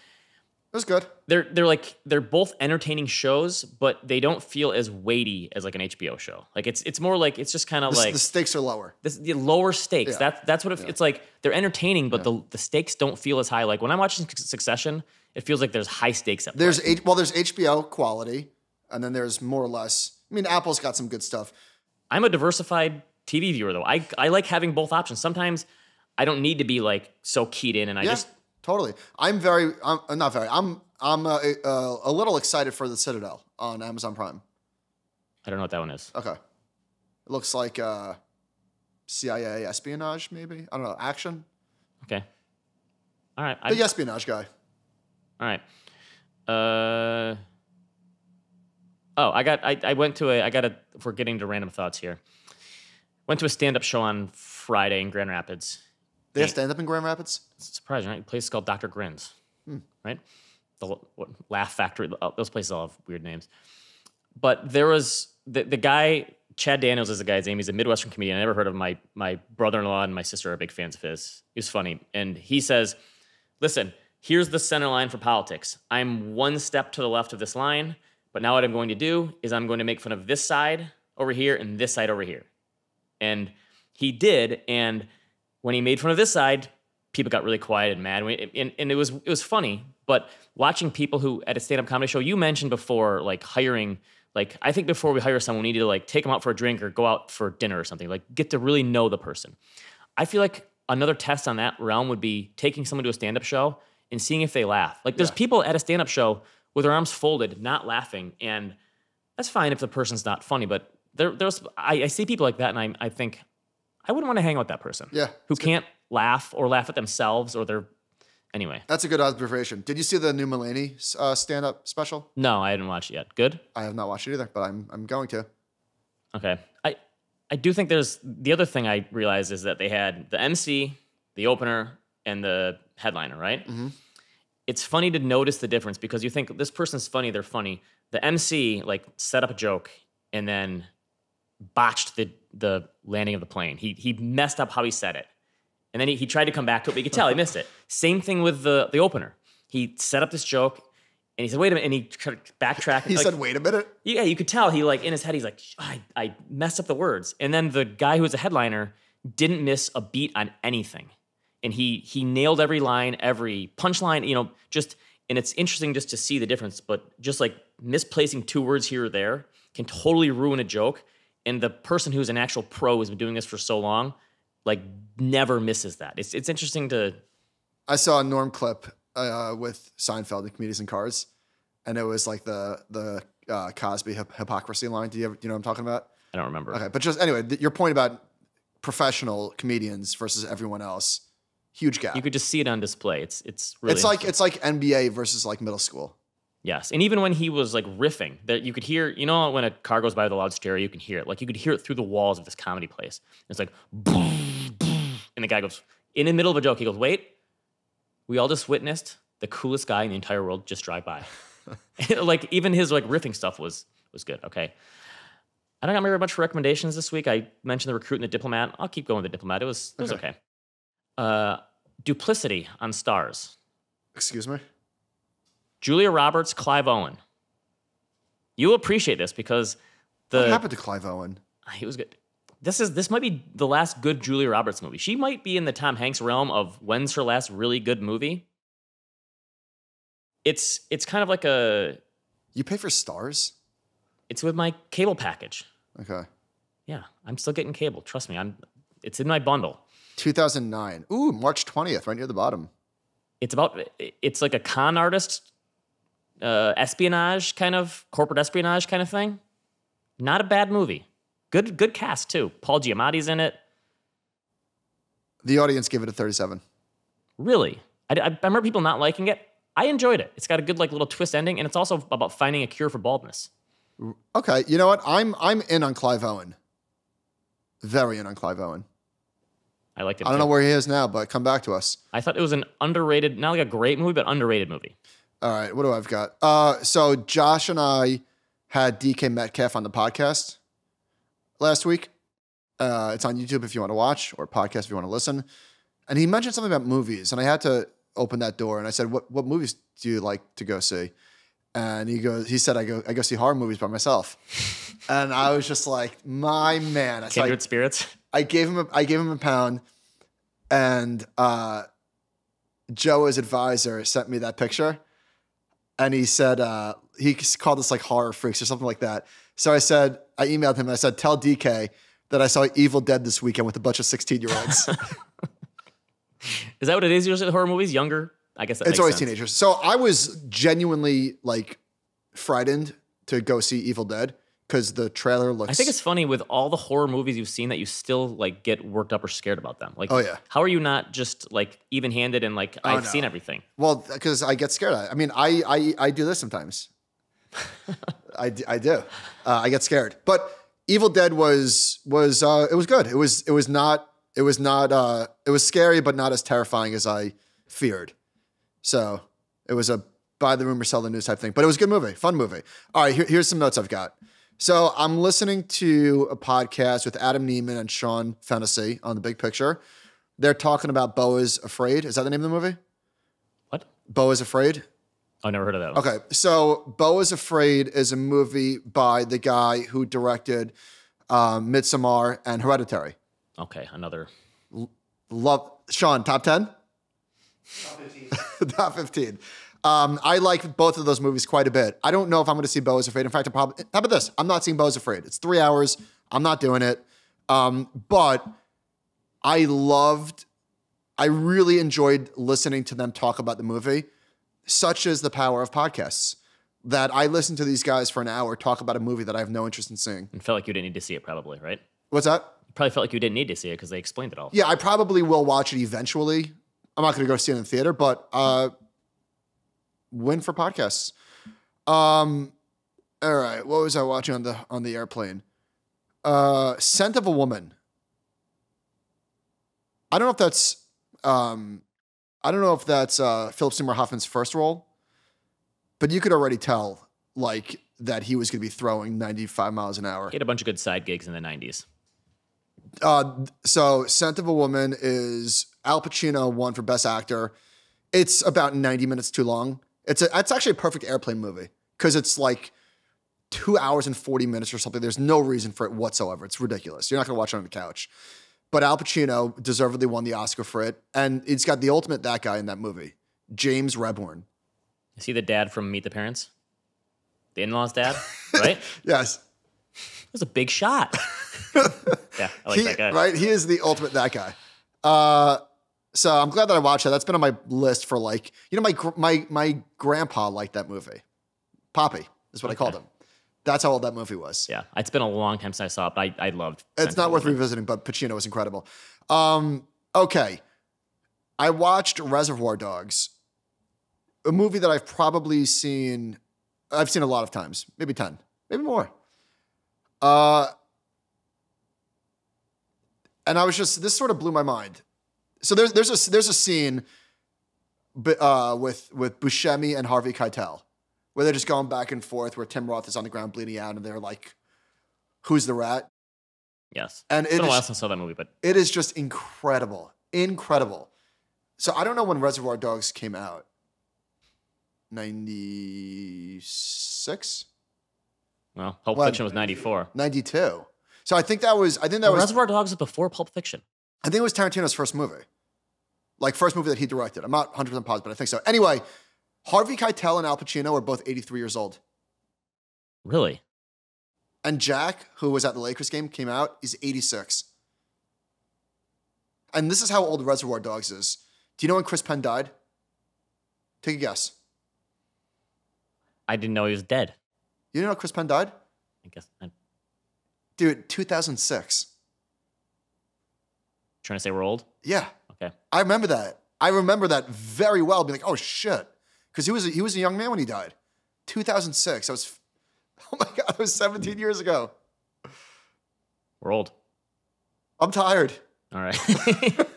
It was good. They're both entertaining shows, but they don't feel as weighty as like an HBO show. Like it's more like, it's just kind of like the stakes are lower. The lower stakes. Yeah. That's what it's like. They're entertaining, but the stakes don't feel as high. Like when I'm watching Succession, it feels like there's high stakes at play. There's HBO quality, and then there's more or less. I mean, Apple's got some good stuff. I'm a diversified TV viewer though. I like having both options. Sometimes I don't need to be like so keyed in, and I just totally. I'm a little excited for The Citadel on Amazon Prime. I don't know what that one is. Okay, it looks like CIA espionage, maybe. I don't know, action. Okay, all right. Big espionage guy. All right. If we're getting to random thoughts here. Went to a stand-up show on Friday in Grand Rapids. They have stand-up in Grand Rapids? It's surprising, right? A place called Dr. Grins, right? The Laugh Factory. Those places all have weird names. But there was the guy, Chad Daniels is the guy's name. He's a Midwestern comedian. I never heard of him. My brother-in-law and my sister are big fans of his. He was funny. And he says, listen, here's the center line for politics. I'm one step to the left of this line, but now what I'm going to do is I'm going to make fun of this side over here and this side over here. And he did, and when he made fun of this side, people got really quiet and mad. And it was funny, but watching people who at a stand-up comedy show, you mentioned before, like hiring, like I think before we hire someone, we need to like take them out for a drink or go out for dinner or something, like get to really know the person. I feel like another test on that realm would be taking someone to a stand-up show and seeing if they laugh. Like there's people at a stand-up show with their arms folded, not laughing, and that's fine if the person's not funny, but I see people like that, and I think I wouldn't want to hang out with that person. Yeah, who can't laugh or laugh at themselves or their anyway. That's a good observation. Did you see the new Mulaney stand-up special? No, I hadn't watched it yet. Good? I have not watched it either, but I'm going to. Okay. I do think there's the other thing I realized is that they had the MC, the opener, and the headliner, right? Mm-hmm. It's funny to notice the difference because you think this person's funny, they're funny. The MC like set up a joke and then botched the landing of the plane. He messed up how he said it. And then he tried to come back to it, but you could tell he missed it. Same thing with the opener. He set up this joke and he said, wait a minute, and he tried to backtrack. He said, wait a minute? Yeah, you could tell he like in his head, he's like, I messed up the words. And then the guy who was a headliner didn't miss a beat on anything. And he nailed every line, every punchline, And it's interesting just to see the difference, but just like misplacing 2 words here or there can totally ruin a joke. And the person who's an actual pro who's been doing this for so long, like never misses that. It's interesting to. I saw a Norm clip with Seinfeld and Comedians in Cars, and it was like the Cosby hypocrisy line. Do you know what I'm talking about? I don't remember. Okay, but just anyway, your point about professional comedians versus everyone else, huge gap. You could just see it on display. It's really it's like NBA versus like middle school. Yes, and even when he was like riffing, that you could hear. When a car goes by with a loud stereo, you can hear it. Like you could hear it through the walls of this comedy place. It's like, boom, boom, and the guy goes in the middle of a joke. He goes, "Wait, we all just witnessed the coolest guy in the entire world just drive by." Like even his like riffing stuff was good. Okay. I don't got very much recommendations this week. I mentioned The Recruit and The Diplomat. I'll keep going with The Diplomat. It was okay. Duplicity on Stars. Excuse me? Julia Roberts, Clive Owen. You'll appreciate this because what happened to Clive Owen? He was good. This might be the last good Julia Roberts movie. She might be in the Tom Hanks realm of when's her last really good movie. It's kind of like a. You pay for Stars? It's with my cable package. Okay. Yeah, I'm still getting cable. Trust me, it's in my bundle. 2009. Ooh, March 20th, right near the bottom. It's like a con artist, espionage kind of, corporate espionage kind of thing. Not a bad movie. Good cast too. Paul Giamatti's in it. The audience gave it a 37. Really? I remember people not liking it. I enjoyed it. It's got a good like little twist ending, and it's also about finding a cure for baldness. Okay, you know what? I'm in on Clive Owen. Very in on Clive Owen. I liked it. I don't know where he is now, but come back to us. I thought it was an underrated, not like a great movie, but underrated movie. All right, what do I've got? So Josh and I had DK Metcalf on the podcast last week. It's on YouTube if you want to watch, or podcast if you want to listen. And he mentioned something about movies, and I had to open that door. And I said, "What movies do you like to go see?" And he said, I go see horror movies by myself. And I was just like, my man. Kindred spirits. I gave him a pound, and Joe, his advisor, sent me that picture. And he said, he called us like horror freaks or something like that. So I emailed him and I said, tell DK that I saw Evil Dead this weekend with a bunch of 16-year-olds. Is that what it is usually with horror movies? Younger? I guess it's always sense. Teenagers. So I was genuinely like frightened to go see Evil Dead because the trailer looks. I think it's funny with all the horror movies you've seen that you still like get worked up or scared about them. Like, oh yeah, how are you not just like even-handed and like I've seen everything? Well, because I get scared. I mean, I do this sometimes. I do. I get scared, but Evil Dead was it was good. It was scary, but not as terrifying as I feared. So it was a buy the rumor, sell the news type thing. But it was a good movie, fun movie. All right, here's some notes I've got. So I'm listening to a podcast with Adam Neiman and Sean Fennessy on The Big Picture. They're talking about Beau is Afraid. Is that the name of the movie? What? Beau is Afraid? I never heard of that one. Okay, so Beau is Afraid is a movie by the guy who directed Midsommar and Hereditary. Okay, another. Love Sean, top 10? Top 15. Top 15. I like both of those movies quite a bit. I don't know if I'm going to see Beau is Afraid. In fact, how about this? I'm not seeing Beau is Afraid. It's 3 hours. I'm not doing it. But I really enjoyed listening to them talk about the movie. Such is the power of podcasts, that I listen to these guys for an hour talk about a movie that I have no interest in seeing. And felt like you didn't need to see it probably, right? What's that? You probably felt like you didn't need to see it because they explained it all. Yeah, I probably will watch it eventually. I'm not going to go see it in the theater, but win for podcasts. All right, what was I watching on the airplane? Scent of a Woman. I don't know if that's Philip Seymour Hoffman's first role, but you could already tell like that he was going to be throwing 95 miles an hour. He had a bunch of good side gigs in the 90s. So Scent of a Woman is Al Pacino won for Best Actor. It's about 90 minutes too long. It's actually a perfect airplane movie because it's like 2 hours and 40 minutes or something. There's no reason for it whatsoever. It's ridiculous. You're not going to watch it on the couch. But Al Pacino deservedly won the Oscar for it. And it's got the ultimate that guy in that movie, James Rebhorn. Is he the dad from Meet the Parents? The in-laws dad, right? Yes. It was a big shot. Yeah, I like that guy. Right? He is the ultimate that guy. So I'm glad that I watched that. That's been on my list for like, my grandpa liked that movie. Poppy is what I called him. That's how old that movie was. Yeah, it's been a long time since I saw it, but I loved it. It's not worth revisiting, but Pacino was incredible. Okay. I watched Reservoir Dogs, a movie that I've probably seen a lot of times, maybe 10, maybe more. And I was this sort of blew my mind. So there's a scene with Buscemi and Harvey Keitel where they're just going back and forth, where Tim Roth is on the ground bleeding out, and they're like, "Who's the rat?" Yes. And it's been a while since I saw that movie, but it is just incredible. So I don't know when Reservoir Dogs came out. 96? well, Pulp Fiction was 94. 92. So I think that was Reservoir Dogs is before Pulp Fiction. I think it was Tarantino's first movie. Like first movie that he directed. I'm not 100% positive, but I think so. Anyway, Harvey Keitel and Al Pacino are both 83 years old. Really? And Jack, who was at the Lakers game, came out, he's 86. And this is how old Reservoir Dogs is. Do you know when Chris Penn died? Take a guess. I didn't know he was dead. You didn't know Chris Penn died? I guess. Dude, 2006. Trying to say we're old? Yeah. Okay. I remember that. I remember that very well. Being like, oh shit. Because he was a young man when he died. 2006. Oh my God, that was 17 years ago. We're old. I'm tired. All right.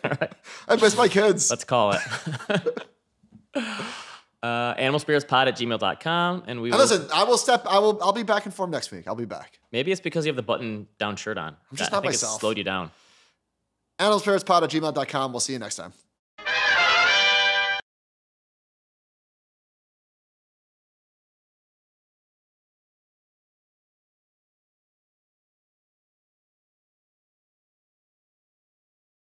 All right. I miss my kids. Let's call it. Animalspiritspod@gmail.com. And we will... listen, I'll be back in form next week. I'll be back. Maybe it's because you have the button-down shirt on. I'm just not I think myself. It's slowed you down. Animalspiritspod@gmail.com. We'll see you next time.